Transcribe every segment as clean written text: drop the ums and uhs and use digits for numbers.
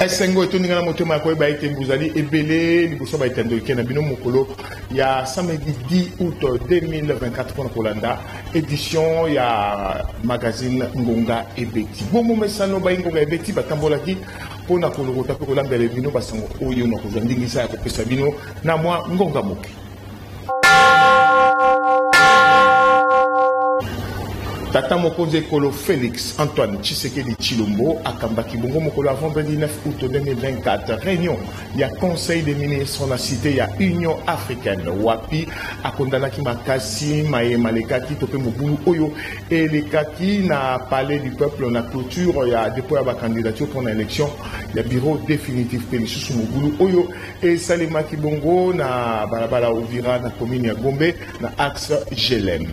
esengo etoningana motema ko ba ite buzali ebele liboso ba itendo kena bino mokolo ya samedi 10 août 2024 pour Kolanda édition ya magazine Ngonga Ebeti bomo mesano ba Ngonga Ebeti batambola ki pona kolokota ko lambele bino basango oyo na kozandingisa ya kopesa bino na mwa Ngonga Moki. Tata Mokonze Kolo Félix Antoine Tshisekedi Tshilombo akambaki bongo mokolo avant 29 août 2024 réunion il y a conseil des ministres on a cité il y a Union africaine wapi akondana ki makasi maye malekaki tope mobulu oyo et les kaki na palais du peuple on a clôture il y a dépôt à candidature pour l'élection il y a bureau définitif pelissu sous mobulu oyo et Salima Kibongo na balabala Uvira na commune ya Gombe na axe Gelem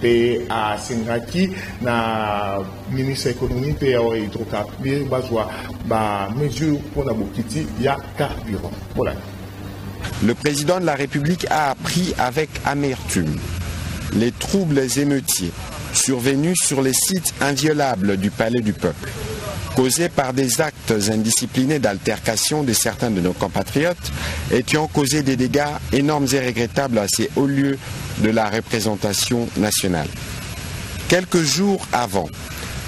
pe à Sengaki na ministre économie pe ya hydrocarbures bazwa ba mesure pour la bokiti ya carburant. Voilà. Le président de la République a appris avec amertume les troubles émeutiers survenus sur les sites inviolables du Palais du Peuple, causés par des actes indisciplinés d'altercation de certains de nos compatriotes et qui ont causé des dégâts énormes et regrettables à ces hauts lieux de la représentation nationale. Quelques jours avant,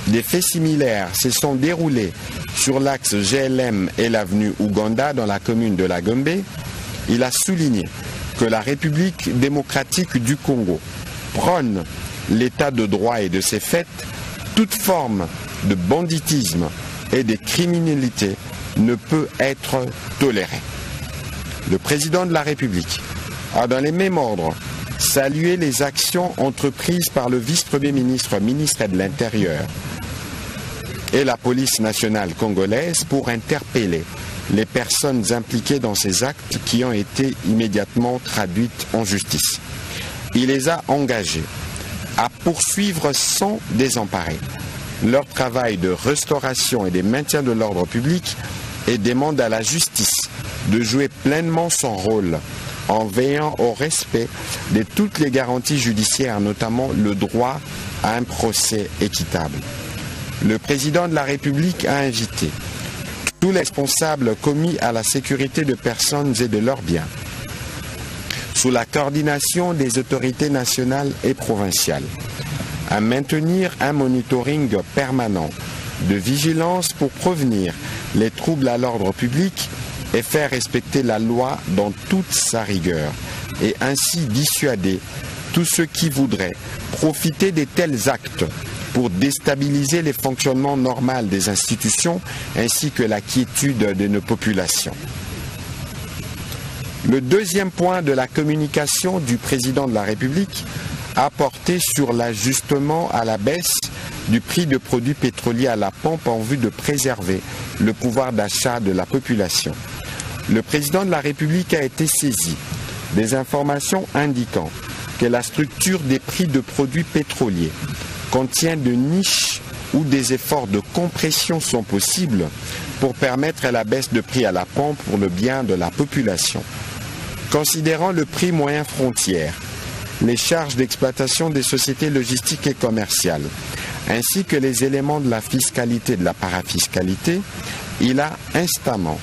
des faits similaires se sont déroulés sur l'axe GLM et l'avenue Ouganda dans la commune de la Gombe. Il a souligné que la République démocratique du Congo prône l'état de droit et de ses faits. Toute forme de banditisme et de criminalité ne peut être tolérée. Le président de la République a dans les mêmes ordres salué les actions entreprises par le vice-premier ministre, ministre de l'Intérieur et la police nationale congolaise pour interpeller les personnes impliquées dans ces actes qui ont été immédiatement traduites en justice. Il les a engagés à poursuivre sans désemparer leur travail de restauration et de maintien de l'ordre public et demande à la justice de jouer pleinement son rôle en veillant au respect de toutes les garanties judiciaires, notamment le droit à un procès équitable. Le président de la République a invité tous les responsables commis à la sécurité de personnes et de leurs biens, sous la coordination des autorités nationales et provinciales, à maintenir un monitoring permanent de vigilance pour prévenir les troubles à l'ordre public et faire respecter la loi dans toute sa rigueur, et ainsi dissuader tous ceux qui voudraient profiter de tels actes pour déstabiliser les fonctionnements normaux des institutions ainsi que la quiétude de nos populations. Le deuxième point de la communication du président de la République a porté sur l'ajustement à la baisse du prix de produits pétroliers à la pompe en vue de préserver le pouvoir d'achat de la population. Le président de la République a été saisi des informations indiquant que la structure des prix de produits pétroliers contient de niches où des efforts de compression sont possibles pour permettre la baisse de prix à la pompe pour le bien de la population. Considérant le prix moyen frontière, les charges d'exploitation des sociétés logistiques et commerciales, ainsi que les éléments de la fiscalité et de la parafiscalité, il a instamment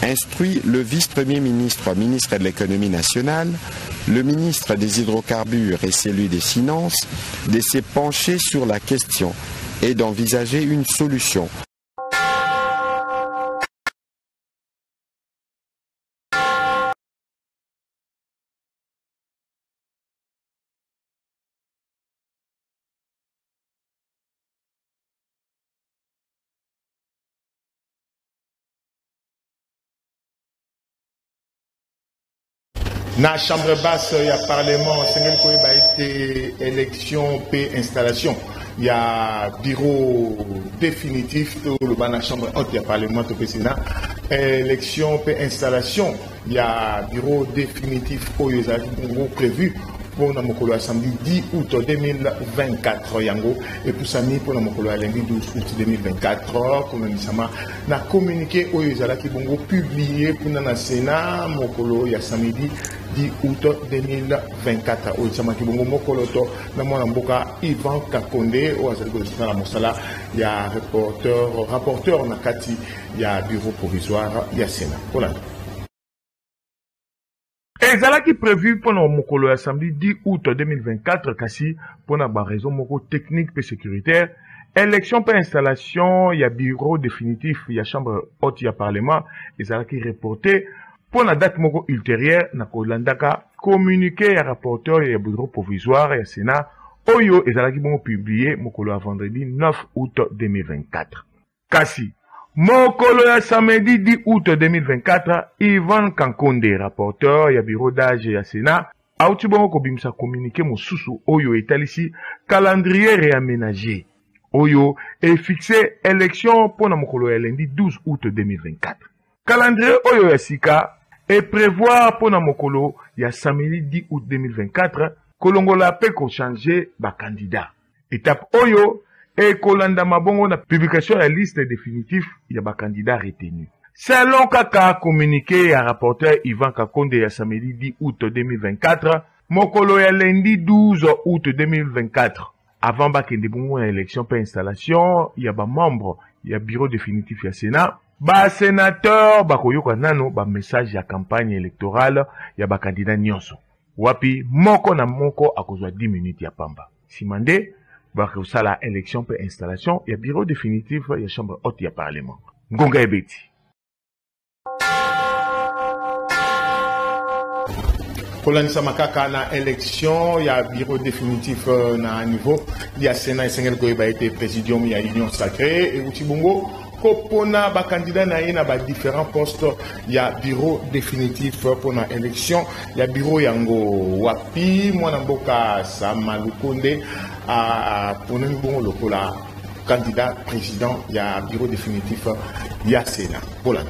instruit le vice-premier ministre, ministre de l'économie nationale, le ministre des hydrocarbures et celui des finances, de se pencher sur la question et d'envisager une solution. Na chambre basse, il y a parlement, il y a été élection et installation. Il y a bureau définitif, le chambre haute, il y a parlement, il y a élection et installation. Il y a bureau définitif prévu pour la mokolo samedi 10 août 2024 yango et pour sami pour la mokolo lundi 12 août 2024 pour nous na communiqué au ezala ki bongo publié pour na Sénat mokolo ya samedi 10 août 2024 au ezama ki bongo mokolo to na mwana mboka Ivan Kakonde au azali ko na mosala ya rapporteur na kati ya bureau provisoire ya Sénat voilà. Ezalaki prévu pendant mokolo ya samedi 10 août 2024 kasi pona ba raison moko technique et sécuritaire élection par installation ya bureau définitif ya chambre haute ya parlement ezalaki reporté pona date moko ultérieure na kolandaka communiqué ya rapporteur ya bureau provisoire ya Sénat oyo ezalaki bongo publié mokolo ya vendredi 9 août 2024 kasi mokolo ya samedi 10 août 2024, Ivan Kankonde, rapporteur ya bureau d'âge ya Sénat, auti bongo kobimisa communiqué mosusu oyo etalisi calendrier réaménagé. Oyo est fixé élection pour na mokolo ya lundi 12 août 2024. Calendrier oyo ya sika est prévoir pour na mokolo ya samedi 10 août 2024 kolongola pe ko changer ba candidat. Étape oyo et kolanda mabongo na publication la liste définitive ya ba candidat retenu. Selon kaka communiqué ya rapporteur Ivan Kakonde ya samedi 10 août 2024, mokolo ya lundi 12 août 2024, avant ba kende bongo na élection par installation ya ba membre ya bureau définitif ya Sénat, ba sénateur ba koyoka nano ba message ya campagne électorale ya ba candidat nyonso. Wapi moko na moko akozwa 10 minutes ya pamba. Simande bakosala élection pour installation ya bureau définitif ya chambre haute ya parlement. Ngonga ebeti. Kolanisa makaka na élection ya bureau définitif na niveau ya Sénat esengel ko ba été présidium ya union sacrée et utibongo kopona ba candidat na ye na ba différents postes ya bureau définitif pour na élection ya bureau yango wapi mwana mboka Sama Lukonde a pona bongo lokola candidat président ya bureau définitif ya Sénat voilà.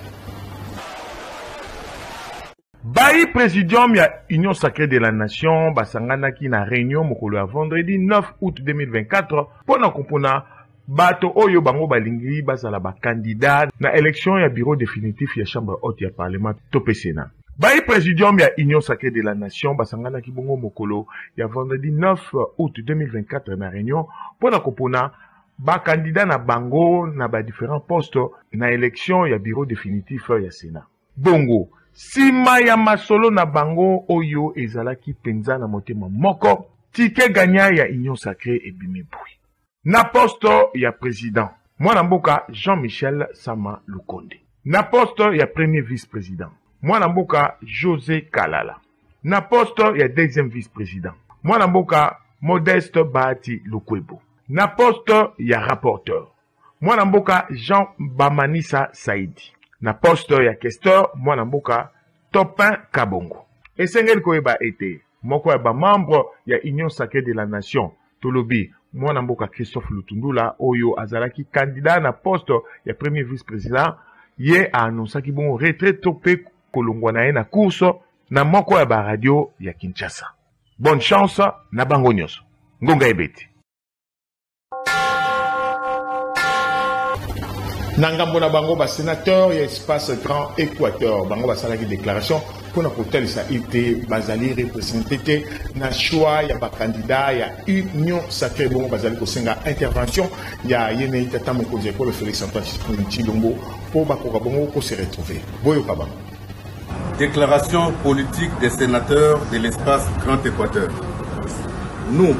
Bayi présidium ya Union Sacrée de la Nation basanganaki na réunion mokolo ya vendredi 9 août 2024 pona kompona bato oyo bango balingi bazala ba candidat na élection ya bureau définitif ya chambre haute ya parlement tope Sénat. Bayi présidium ya Union Sacrée de la Nation basanganaki bongo mokolo ya vendredi 9 août 2024 na réunion pona kompona ba candidat na bango na ba différents postes na élection ya bureau définitif ya Sénat. Bongo sima ya masolo na bango oyo ezalaki penza na motema moko tike ganya ya Union Sacrée ebimi bui. Na poste ya président mwana mboka Jean-Michel Sama Lukonde. Na poste ya premier vice-président mwana mboka José Kalala. Na poste ya deuxième vice-président mwana mboka Modeste Bahati Lukwebo. Na poste ya rapporteur mwana mboka Jean Bamanisa Saidi. Na poste ya questeur mwana mboka Topin Kabongo. Esengel koyeba ete moko ya ba membre ya Union Sacrée de la Nation tolobi mwana mboka Christophe Lutundula oyo azalaki candidat na poste ya premier vice-président ye a annoncaki bon retrait topé kolongwa na ye na course na moko ya ba radio ya Kinshasa. Bonne chance na bango nyonso. Ngonga ebeti. Nangambo na bango ba sénateur ya espace Grand Équateur bango ba salaki déclaration pour na kotel sa été bazali représenté na choix ya ba candidat ya Union Sacrée bongo bazali ko senga intervention ya yene itata mokonzi pour le Félix Antoine Tshilombo pour ba ko bongo ko se retrouver boyo kaba. Déclaration politique des sénateurs de l'espace Grand Équateur. Nous,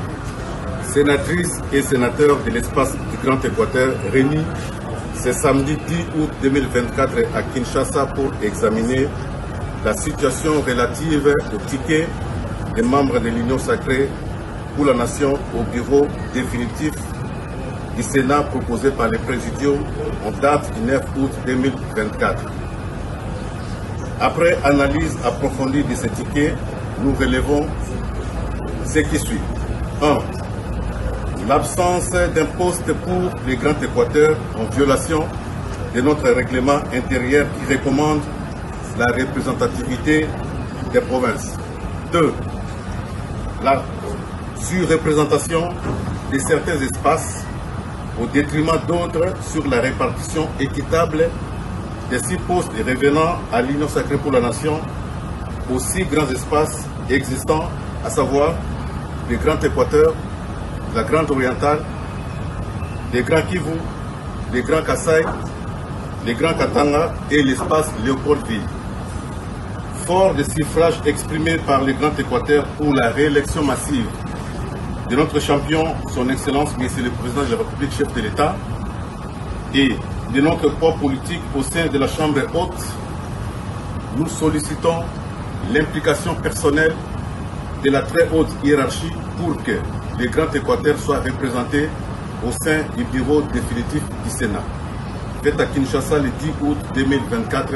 sénatrices et sénateurs de l'espace du Grand Équateur réunis ce samedi 10 août 2024 à Kinshasa pour examiner la situation relative au ticket des membres de l'Union Sacrée pour la Nation au bureau définitif du Sénat proposé par le Présidium en date du 9 août 2024. Après analyse approfondie de ces tickets, nous relevons ce qui suit. 1. L'absence d'un poste pour le Grand Équateur en violation de notre règlement intérieur qui recommande la représentativité des provinces. 2. la surreprésentation de certains espaces au détriment d'autres sur la répartition équitable des 6 postes revenant à l'Union sacrée pour la nation aux 6 grands espaces existants, à savoir le Grand Équateur, la Grande Orientale, le Grand Kivu, le Grand Kasaï, le Grand Katanga et l'espace Léopoldville. Fort des suffrages exprimés par le Grand Équateur pour la réélection massive de notre champion, son Excellence, Monsieur le Président de la République, chef de l'État, et de notre poids politique au sein de la Chambre haute, nous sollicitons l'implication personnelle de la très haute hiérarchie pour que le Grand Équateur soit représenté au sein du bureau définitif du Sénat. Fait à Kinshasa le 10 août 2024,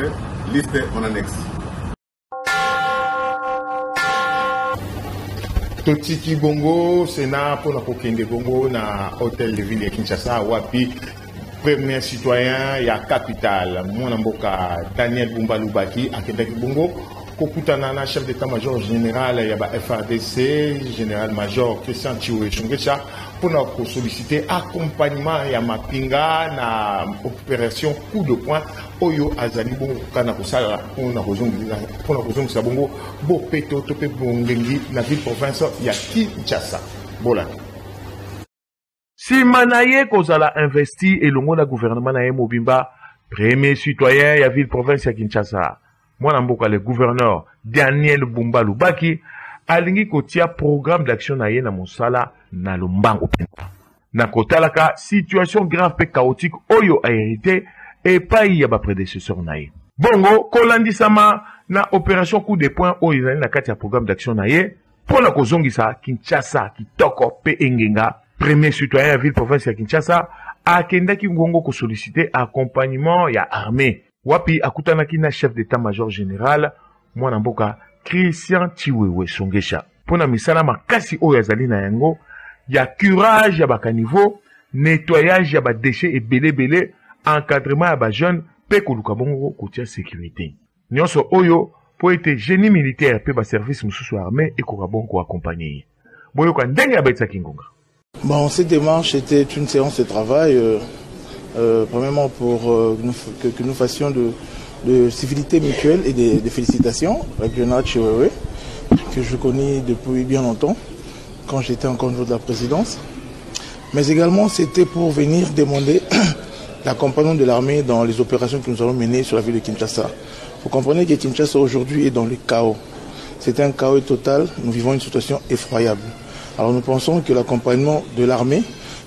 liste en annexe. Totiki Bongo, Sénat pour la Kokende Bongo, na hôtel de ville de Kinshasa, Wapi, premier citoyen, il y a capital, mon amboka Daniel Bumba Lubaki, à Québec Bongo, Kokutanana, chef d'état-major général, il y a FADC, général-major Christian Chiwe Shungecha, pour nous solliciter accompagnement, il y a Mapinga, na opération coup de poing, Oyo Azali Bongo, Kana Kusala, pour nous rejoindre Sabongo, Bopeto, Tope Bongengi, la ville province, il y a Kinshasa. Voilà. Si Manaye Kozala investi et le monde du gouvernement na Mobimba, premier citoyen, il y a ville province à Kinshasa. Moi, le gouverneur Daniel Bumba Lubaki, alingi kotia programme d'action na ye na mosala na lombango. Na kotalaka, situation grave pe chaotique oyo a hérité et pas y a ba prédécesseur na ye. Bongo, kolandi sama na opération coup de poing oyo na na kati ya programme d'action na ye, pour la kozongisa Kinshasa, Kitoko pe Engenga, premier citoyen à ville province ya Kinshasa, a kendaki ngongo ko solliciter accompagnement ya armée. Wapi akutanaki na chef d'état-major général, mwana mboka Christian Chiwewe Songesha. Pona misala makasi oyo azali na yango, ya curage ya bakaniveau, nettoyage ya ba déchets et belé, encadrement ya ba jeunes, pe koluka bongo kotia sécurité. Nyonso oyo, po ete génie militaire pe ba service mususu armé et koka bongo accompagner. Boyo ka ndenge ya betsa kingonga. Bon, cette démarche était une séance de travail, premièrement pour que nous fassions de civilité mutuelle et de félicitations avec le général Chiwewe, que je connais depuis bien longtemps, quand j'étais encore au niveau de la présidence. Mais également, c'était pour venir demander l'accompagnement de l'armée dans les opérations que nous allons mener sur la ville de Kinshasa. Vous comprenez que Kinshasa aujourd'hui est dans le chaos. C'est un chaos total, nous vivons une situation effroyable. Alors nous pensons que l'accompagnement de l'armée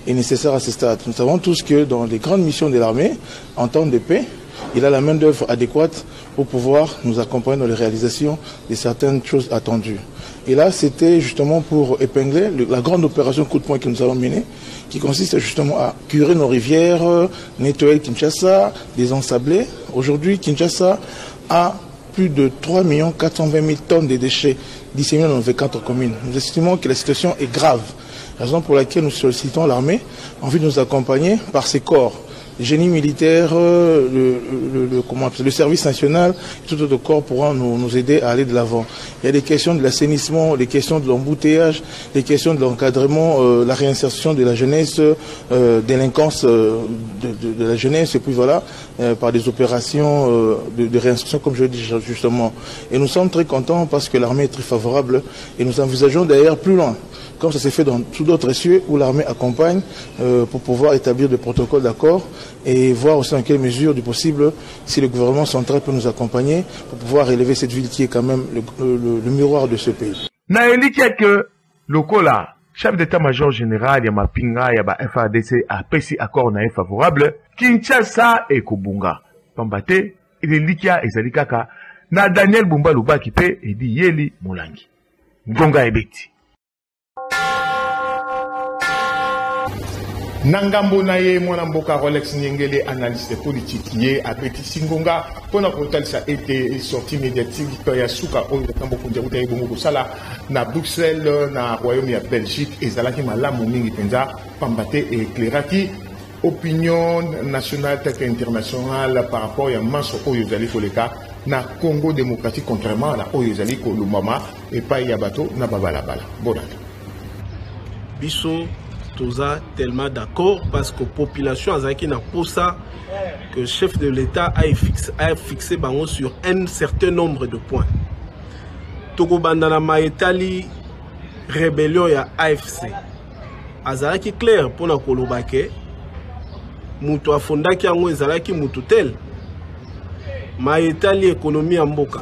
est nécessaire à ce stade. Nous savons tous que dans les grandes missions de l'armée, en temps de paix, il a la main d'œuvre adéquate pour pouvoir nous accompagner dans les réalisations de certaines choses attendues. Et là, c'était justement pour épingler la grande opération coup de poing que nous allons mener, qui consiste justement à curer nos rivières, nettoyer Kinshasa, désensabler. Aujourd'hui, Kinshasa a plus de 3 420 000 tonnes de déchets disséminés dans nos 24 communes. Nous estimons que la situation est grave, raison pour laquelle nous sollicitons l'armée en vue de nous accompagner par ses corps. Le génie militaire, le service national, tout autre corps pourront nous aider à aller de l'avant. Il y a des questions de l'assainissement, des questions de l'embouteillage, des questions de l'encadrement, la réinsertion de la jeunesse, délinquance de la jeunesse, et puis voilà, par des opérations de réinsertion, comme je le dis justement. Et nous sommes très contents parce que l'armée est très favorable et nous envisageons d'ailleurs plus loin, comme ça s'est fait dans tous d'autres cieux où l'armée accompagne pour pouvoir établir des protocoles d'accord et voir aussi dans quelle mesure du possible si le gouvernement central peut nous accompagner pour pouvoir élever cette ville qui est quand même le miroir de ce pays. Naeliki que le Kola, chef d'état-major général ya Mapinga ya ba FADC a pesi accord na favorable Kinshasa et Kobunga. Pambate il likia ezali kaka na Daniel Bumba Lubaki pe edi yeli Molangi. Ngonga ebeti. Nangambo na ye mwana mboka Rolex Nyengele, analyste politique ye abeti singonga pona kotalisa été sortie médiatique ya suka oyo tambo kunja uta ibongo kosala na Bruxelles na royaume ya Belgique ezalaki malamu mingi penza pambate et éclairaki opinion nationale telle qu'internationale par rapport à maso oyo zali koleka na Congo démocratique contrairement à Oyezali Kolumama et pas Yabato na babalabala. Bonne Biso toza tellement d'accord parce que la population azaki na posa que le chef de l'État a fixé bango sur un certain nombre de points. Togo bandana maetali rébellion ya AFC. Azalaki clair pour na kolobake mutu afondaki yango ezalaki mutu tel maetali économie ya mboka.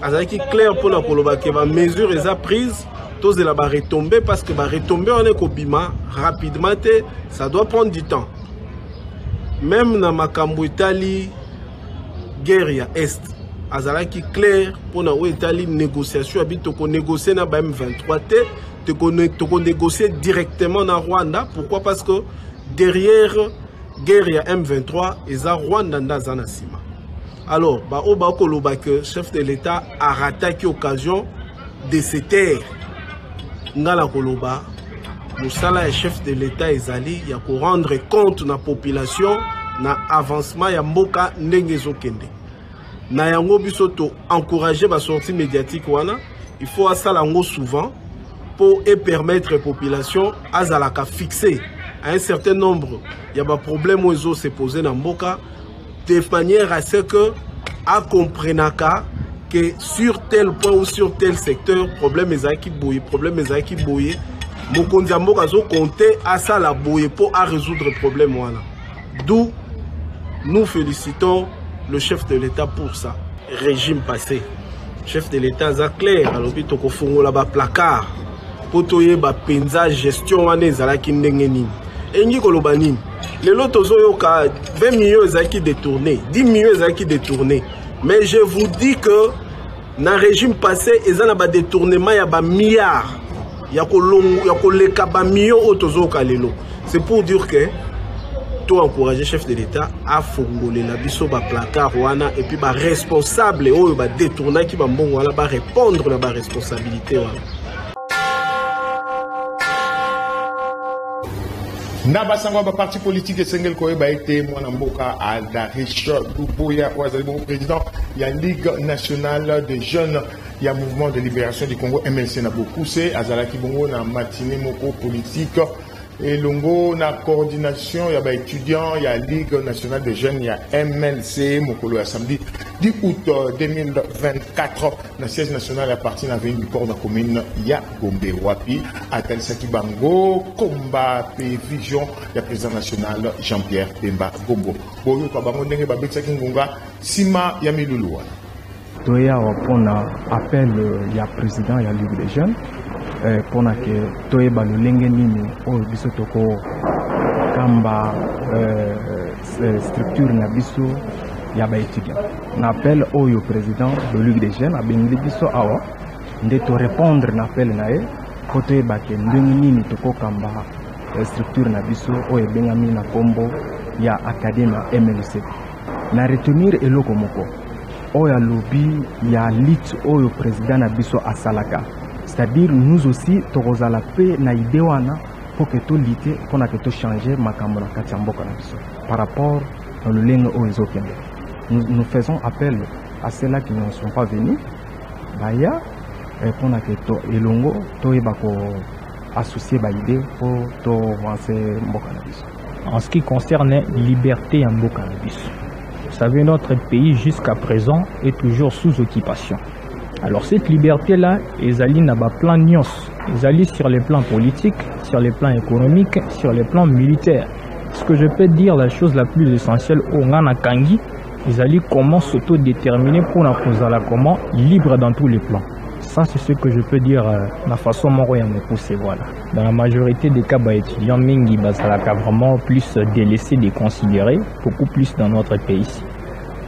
Azalaki clair pour na kolobake ba mesure eza prise tous de la retomber parce que retomber on est kobima rapidement ça doit prendre du temps. Même dans makambo Italie guerre ya est azalaki clair pour na Italie négociation habite ko négocier na ba M23 te négocier directement na Rwanda. Pourquoi? Parce que derrière guerre ya M23 eza Rwanda ndazana sima. Alors ba oba koloba que chef de l'État a raté occasion de se taire. Ngala koloba musala ya chef de l'État ezali ya ko rendre compte na population na avancement ya mboka ndenge ezokende na yango biso to encourager ba sortie médiatique wana il faut asala ngo souvent pour permettre la population azalaka fixer à un certain nombre ya ba problème ozo se poser na mboka de manière à ce que a comprenaka que sur tel point ou sur tel secteur, problème ezaki boye, mokonzi mboka zo compter à ça la boye pour à résoudre le problème voilà. D'où nous félicitons le chef de l'État pour ça. Régime passé, chef de l'État za clair, alors bito ko fongola ba placard, pour toye ba penza gestion wana ezalaki ndenge nini. Engi koloba nini? Les lotos yoka 20 millions ezaki détournés, 10 millions ezaki détournés. Mais je vous dis que dans le régime passé, il y a des détournements, il y a des milliards. Il y a des millions de. C'est pour dire que tout encourager le chef de l'État à fongoler la biso ba placard et puis ba responsable ou ba détourner qui va répondre à la responsabilité. Nabasangwa ba parti politique Sengel Koeba été mwana mboka Aldarish Doumbouya Ouazali bon président il y a Ligue nationale des jeunes il y a mouvement de libération du Congo MLC na Bokuse azalaki bongo na matinée moko politique et longo na coordination il y a ba étudiants il y a Ligue nationale des jeunes il y a MLC mokolo ya samedi 10 août 2024 na siège national à partir de du port de la commune ya Gombe Wapi Atal Saki Bango combat et vision du président national Jean-Pierre Bemba Gombo boyo ka bango ndenge ba betsaki ngonga sima ya milulu toya wapona appel ya président ya Ligue des jeunes pour que toyeba lolenge nini oyo biso toko kamba structure na biso ya ba étudiant na appel oyo président de Ligue des jeunes abengi biso awa nde to répondre na appel na ye po toyeba ke ndenge nini toko kamba structure na biso oyo ebengami na kombo ya académie MLC na retenir eloko moko oyo alobi ya lit oyo président na biso asalaka. C'est-à-dire nous aussi tokozala pe na idée wana pour que tout lutter pour que tout changer makambo na kati ya mboka na biso par rapport au lolenge oyo ezokende. Nous faisons appel à ceux-là qui ne sont pas venus baya pour que to elongo toyeba ko associer ba idée pour to avancer mboka na biso. En ce qui concerne liberté en mboka na biso, vous savez notre pays jusqu'à présent est toujours sous occupation. Alors cette liberté-là, ezali na ba plan nyos, ezali sur les plans politiques, sur les plans économiques, sur les plans militaires. Ce que je peux dire, la chose la plus essentielle au ngana kangi, ezali comment s'autodéterminer pour na kozala comment libre dans tous les plans. Ça c'est ce que je peux dire la façon moko ya me pousser voilà. Dans la majorité des cas étudiants mingi bazalaka vraiment plus délaissé, déconsidéré, beaucoup plus dans notre pays ici.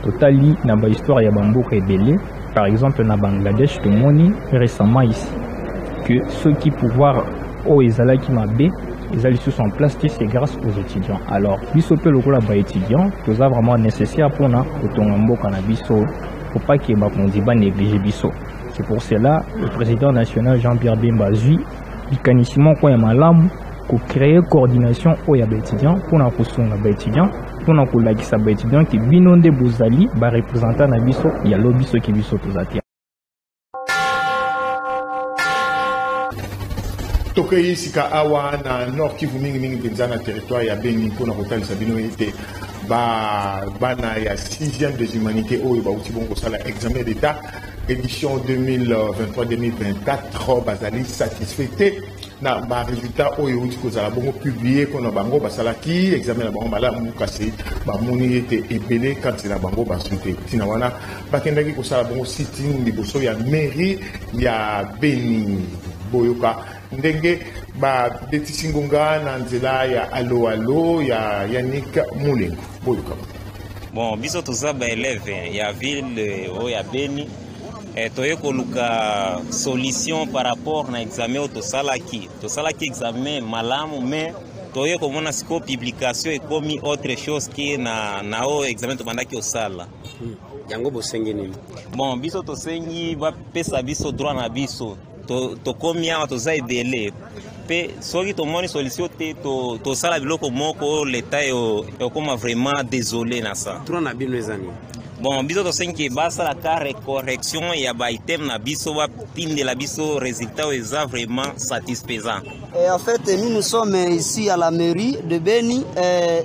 Totali na ba histoire ya bamboka ebele. Par exemple, na Bangladesh, tout le monde récemment ici, que ceux qui pouvoir au Ezala qui m'a bé, ils allaient sous en place, c'est grâce aux étudiants. Alors, bisope le là bas étudiants, tout ça vraiment nécessaire pour na autonome cannabiso, pour pas qu'il y ait négliger biso. C'est pour cela le président national Jean-Pierre Bemba Zui, bikanissimo quoi malam, créer coordination au ya étudiant pour na kosunga ba étudiant pour na kolakisa ba étudiant qui binonde bozali ba représentant na biso ya lobiso ki biso tozati. Tokei sika awa na Nord Kivu mingi penza na territoire ya Beni pour na kotalisa bino ete bana ya 6e des humanités oyo bauti bongo sala examen d'état édition 2023-2024 bazali satisfait na ba résultat oyo uti kozala bongo publié kona bango basalaki examen na bango malamu kasi bamoni ete ebele kanti na bango basute tina wana bakendaki kosala bongo sitting liboso ya mairie ya Beni boyoka ndenge ba betisi ngonga na nzela ya alo ya Yannick Mulengo boyoka. Bon, biso toza ba élève ya ville ya Beni toye koluka solution par rapport na examen tosalaki examen malamu mais toye komona siko publication ekomi autre chose qui na o examen tobandaki osala yango bosengi nini. Bon, biso tosengi bapesa biso droit na biso tokomi awa toza ebele pe soki tomoni solution te tosala biloko moko l'État ekoma vraiment désolé na ça. Droit na bino ezani. Bon, biso tosengi basala ka correction ya ba item na biso bapinde la biso résultat eza vraiment satisfaisant. Et en fait, nous sommes ici à la mairie de Beni.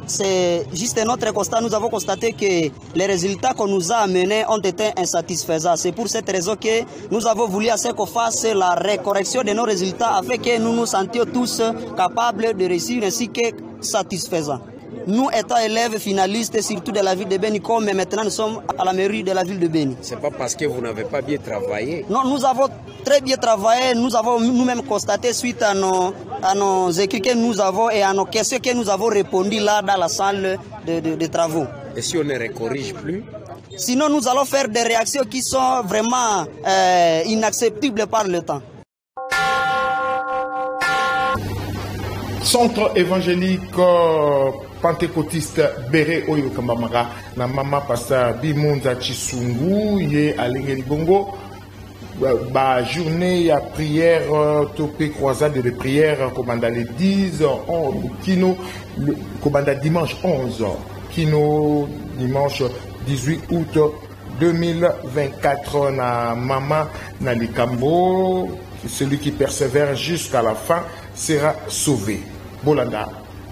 C'est juste notre constat. Nous avons constaté que les résultats qu'on nous a amenés ont été insatisfaisants. C'est pour cette raison que nous avons voulu à ce qu'on fasse la récorrection de nos résultats afin que nous nous sentions tous capables de réussir ainsi que satisfaisants. Nous étant élèves finalistes, surtout de la ville de Beni, comme maintenant nous sommes à la mairie de la ville de Beni. C'est pas parce que vous n'avez pas bien travaillé. Non, nous avons très bien travaillé. Nous avons nous-mêmes constaté suite à nos écrits que nous avons et à nos questions que nous avons répondu là dans la salle de travaux. Et si on ne recorrige plus? Sinon, nous allons faire des réactions qui sont vraiment inacceptables par le temps. Centre évangélique pentecôtiste Béré Oyo Kambamara na mama pasta Bimonza Chisungu ye alingeli bongo ba journée ya prière topé croisade de prière commanda le 10 kino commanda dimanche 11 kino dimanche 18 août 2024 na mama na likambo celui qui persévère jusqu'à la fin sera sauvé. Bolanda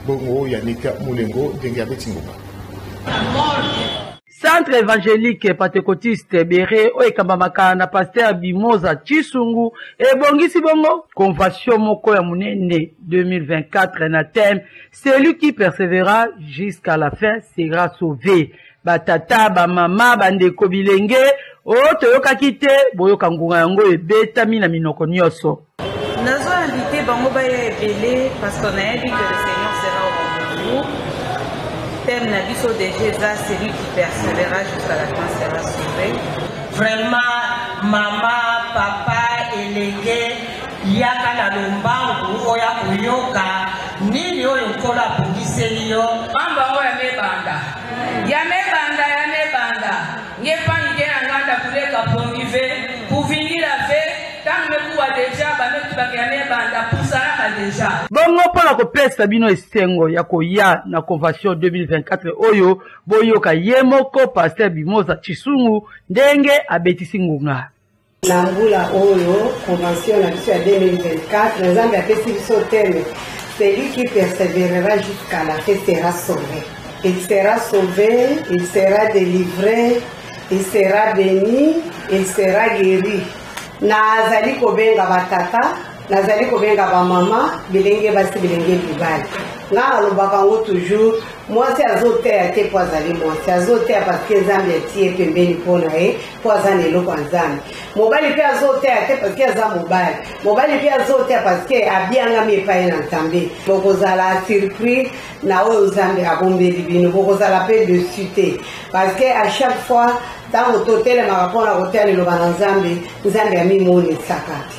bongo Yannick Mulengo dengabe tingoba. Centre évangélique pentecôtiste Béré Oekambamaka na pasteur Bimoza Chisungu et bongisi bongo convention moko ya munene 2024 na thème celui qui persévérera jusqu'à la fin sera sauvé. Batata ba mama bandeko bilenge o toyokaki te boyoka ngunga yango ebetami na minoko nyonso. Nazo invité bango baya ebele parce qu'on a dit que le Seigneur sera au rendez-vous. Thème na biso de Jésus, celui qui persévérera jusqu'à la fin sera sauvé. Vraiment, maman, papa, elege, yaka na lombangu, oya kuyoka, nini oyo kola bukiseli yo. Mamba oya mebanda. Ya mebanda. Nyepa nge anganda kuleka pongive, kuvingira ve, tanme kuwa deja, bametu bakene banda, pusaraka deja. Bongo pona kopesa bino esengo ya koya na convention 2024 oyo boyoka yemoko pasteur Bimoza Chisungu ndenge abetisi ngunga. Na mbula oyo convention na biso ya 2024 nzambe apesi biso thème celui qui persévérera jusqu'à la fin sera sauvé. Il sera sauvé, il sera délivré, il sera béni, il sera guéri. Nazali kobenga batata, nazali kobenga ba mama, bilenge basi bilenge bibali. Nga alobaka ngo toujours, moi c'est azotea te po azali moi, c'est azotea parce que Nzambe atie pembeni pona ye, po azana eloko nzambe. Mobali pe azotea te parce que aza mobali. Mobali pe azotea parce que abianga epai na Nzambe. Bokozala surpris na oyo Nzambe abombeli bino, bokozala pe dessus te. Parce que à chaque fois, tango totelemaka mpona kotea liloba na Nzambe, Nzambe amimonisaka te.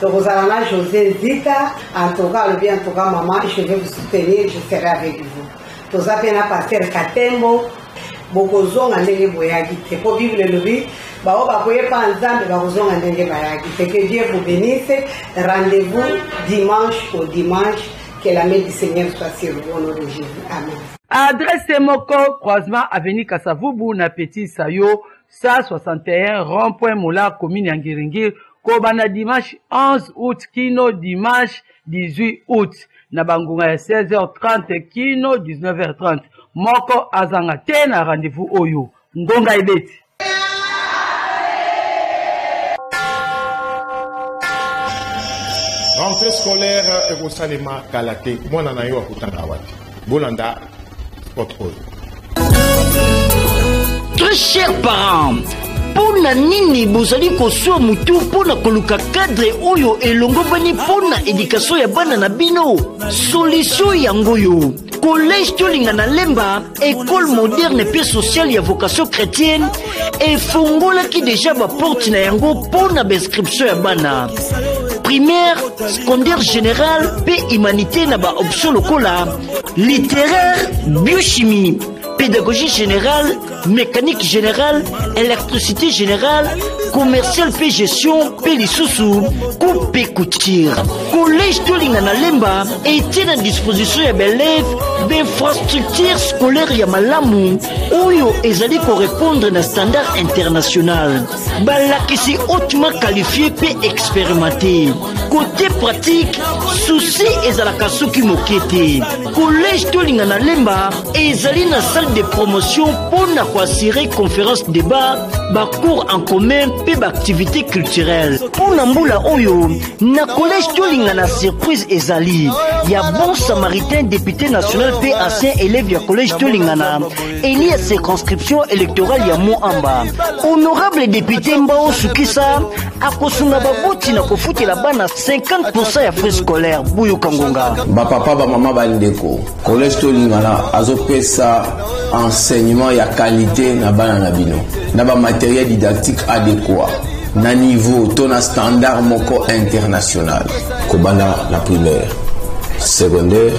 Donc, vous allez José Zita, en tout cas, le bien, en tout cas, maman, je vais vous soutenir, je serai avec vous. Tout ça, bien, pasteur Katembo, beaucoup de gens ont des boyagi. C'est pour vivre le vie, bah, on va pas ensemble, bah, vous avez des boyagi. C'est que Dieu vous bénisse. Rendez-vous dimanche au dimanche, Que la main du Seigneur soit sur vous au nom de Jésus. Amen. Adresse Moko, croisement avenue Kasavubu na Petit Sayo, 161, rond-point Moula, commune Yangiringir, Kobana dimanche 11 août, kino dimanche 18 août, na Bangunga 16h30, kino 19h30. Moko azanga tena rendez-vous oyo. Ngonga ibeti. Rentrée scolaire Erosalema Kalate, mwana na yo akutanga wati. Bolanda, contrôle. Très chers parents, pona nini bozali kosua mutu pona koluka cadre oyo elongo bani pona éducation ya bana na bino. Solution yango yo. Collège Tolinga na Lemba, école moderne et sociale ya vocation chrétienne, et fongola qui déjà ba porte na yango pona inscription ya bana. Primaire, secondaire général, paix humanité na ba option lokola, littéraire, biochimie, pédagogie générale, mécanique générale, électricité générale, commercial paix gestion, paix lissousou, coupe et couture. Collège Tolinga na Lemba était à disposition ya bélève d'infrastructures scolaires ya malamu, oyo ezali correspondre na standard international. Balakisi hautement qualifié pe expérimenté. Côté pratique, souci ezalaka soki mokete. Collège Tolinga na Lemba ezali na salle de promotion pour na assurer conférence débat, ba cours en commun pe ba activité culturelle. Pour na mbula oyo, na collège Tolinga na surprise ezali. Ya bon samaritain député national pe ancien élève ya collège Tolinga na Eli a circonscription électorale ya Moamba. Honorable député Mbao Sukisa akosunga baboti na kofutela bana 50% ya frais scolaires Buyu Kangonga. Ba papa ba mama ba ndeko. Collège Tolinga na azopesa enseignement ya qualité na bana na bino. Na ba matériel didactique adéquat. Na niveau tona standard moko international. Kobana la primaire, secondaire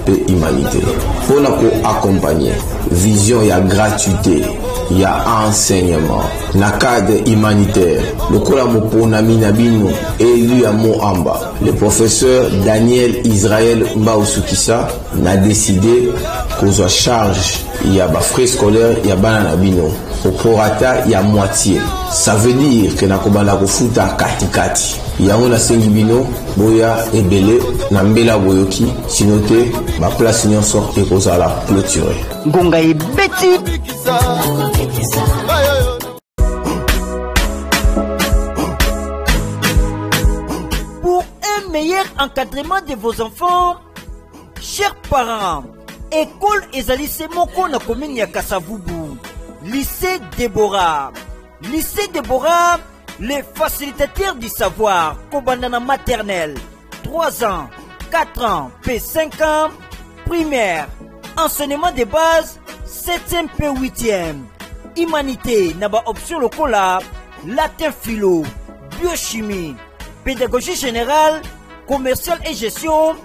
et humanité. Pour nous accompagner, vision y a gratuité, y a enseignement, na cadre humanitaire. Le Kolamopona Minabino élu à Moamba, le professeur Daniel Israël Mbaousukisa n'a décidé qu'on soit charge y a frais scolaires y a bananabino. Au prorata y a moitié. Ça veut dire que na kobana kofuta katikati. Yango na sengi bino boya ebele na mbela boyoki sinote ba place nyonso ekozala clôturé. Ngonga ebeti. Pour un meilleur encadrement de vos enfants, chers parents, école ezali semoko na commune ya Kasavubu, lycée Déborah. Lycée Déborah, les facilitateurs du savoir, Kobandana maternelle, 3 ans, 4 ans, puis 5 ans, primaire, enseignement de base, 7e puis 8e, humanité, naba option lokola, latin philo, biochimie, pédagogie générale, commercial et gestion,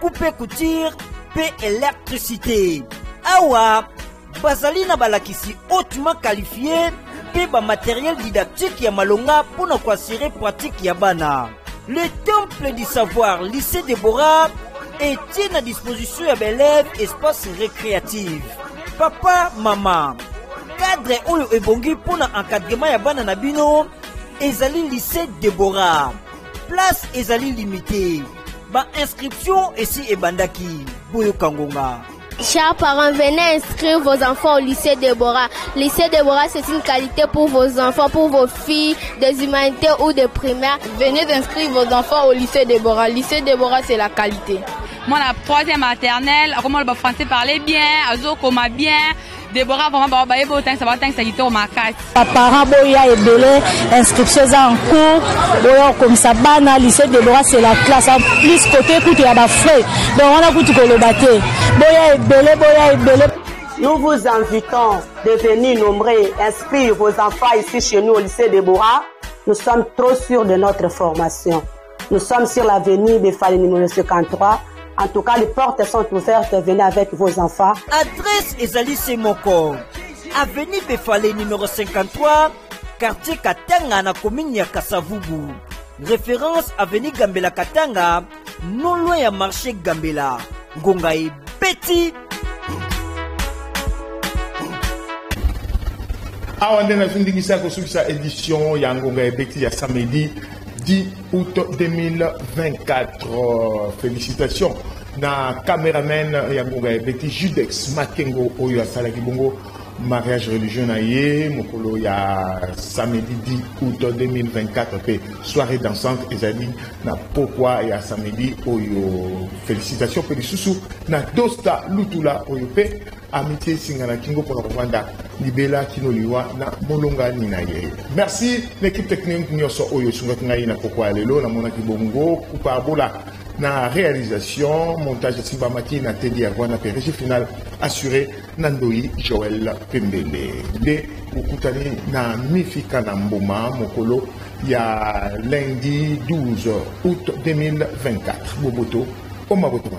coupe couture, puis électricité. Awa, bazali na balakisi hautement qualifié, ba matériel didactique ya malonga pour nous assurer pratique ya bana. Le temple du savoir lycée Déborah est à disposition ya élèves espace récréatif. Papa, maman, cadre oyo ebongi pour encadrement ya bana na bino ezali lycée Déborah. Place ezali limitée. Ba inscription ici ebandaki Boyo Kangonga. Chers parents, venez inscrire vos enfants au lycée Déborah. Lycée Déborah, c'est une qualité pour vos enfants, pour vos filles, des humanités ou des primaires. Venez inscrire vos enfants au lycée Déborah. Lycée Déborah, c'est la qualité. Moi, la 3e maternelle, comment le français parlait bien, Azo comment bien. Déborah, vraiment, ça va être au macaque. Parents, boya et belé, inscription en cours, boya comme ça, bana, lycée Déborah, c'est la classe. En plus, côté, écoute, il y a des frais. Donc, on a goûté le bâté. Boya et belé. Nous vous invitons de venir nombreux inscrire vos enfants ici chez nous au lycée Déborah. Nous sommes trop sûrs de notre formation. Nous sommes sur l'avenue de Fallait numéro 53. En tout cas, les portes sont ouvertes. Venez avec vos enfants. Adresse Ezali Semoko. Avenue Befale numéro 53, quartier Katanga, na commune ya Kasavubu. Référence Avenue Gambela Katanga, non loin ya marché Gambela. Ngonga et Betty. Awande na zundingisa ko sa édition ya Ngonga et Betty ya samedi 10 août 2024. Félicitations na caméraman ya Ngonga et Betty Judex Makengo oyo asalaki bongo mariage religieux na ye mokolo ya samedi 10 août 2024 pe soirée dansante ezali na pokwa ya samedi oyo. Félicitations pe lisusu na Dosta Lutula oyo pe amitié singana kingo pour Rwanda libela kinoliwa na molonga ni na ye. Merci l'équipe technique nyoso oyo sunga ngai na pokwa lelo na mona kibongo kupabola na réalisation montage Simba Mati na Teddy Arwana pe régie finale assuré Nandoi Joël Pembele de ukutani na mifika na mboma mokolo ya lundi 12 août 2024 Boboto Omaboto.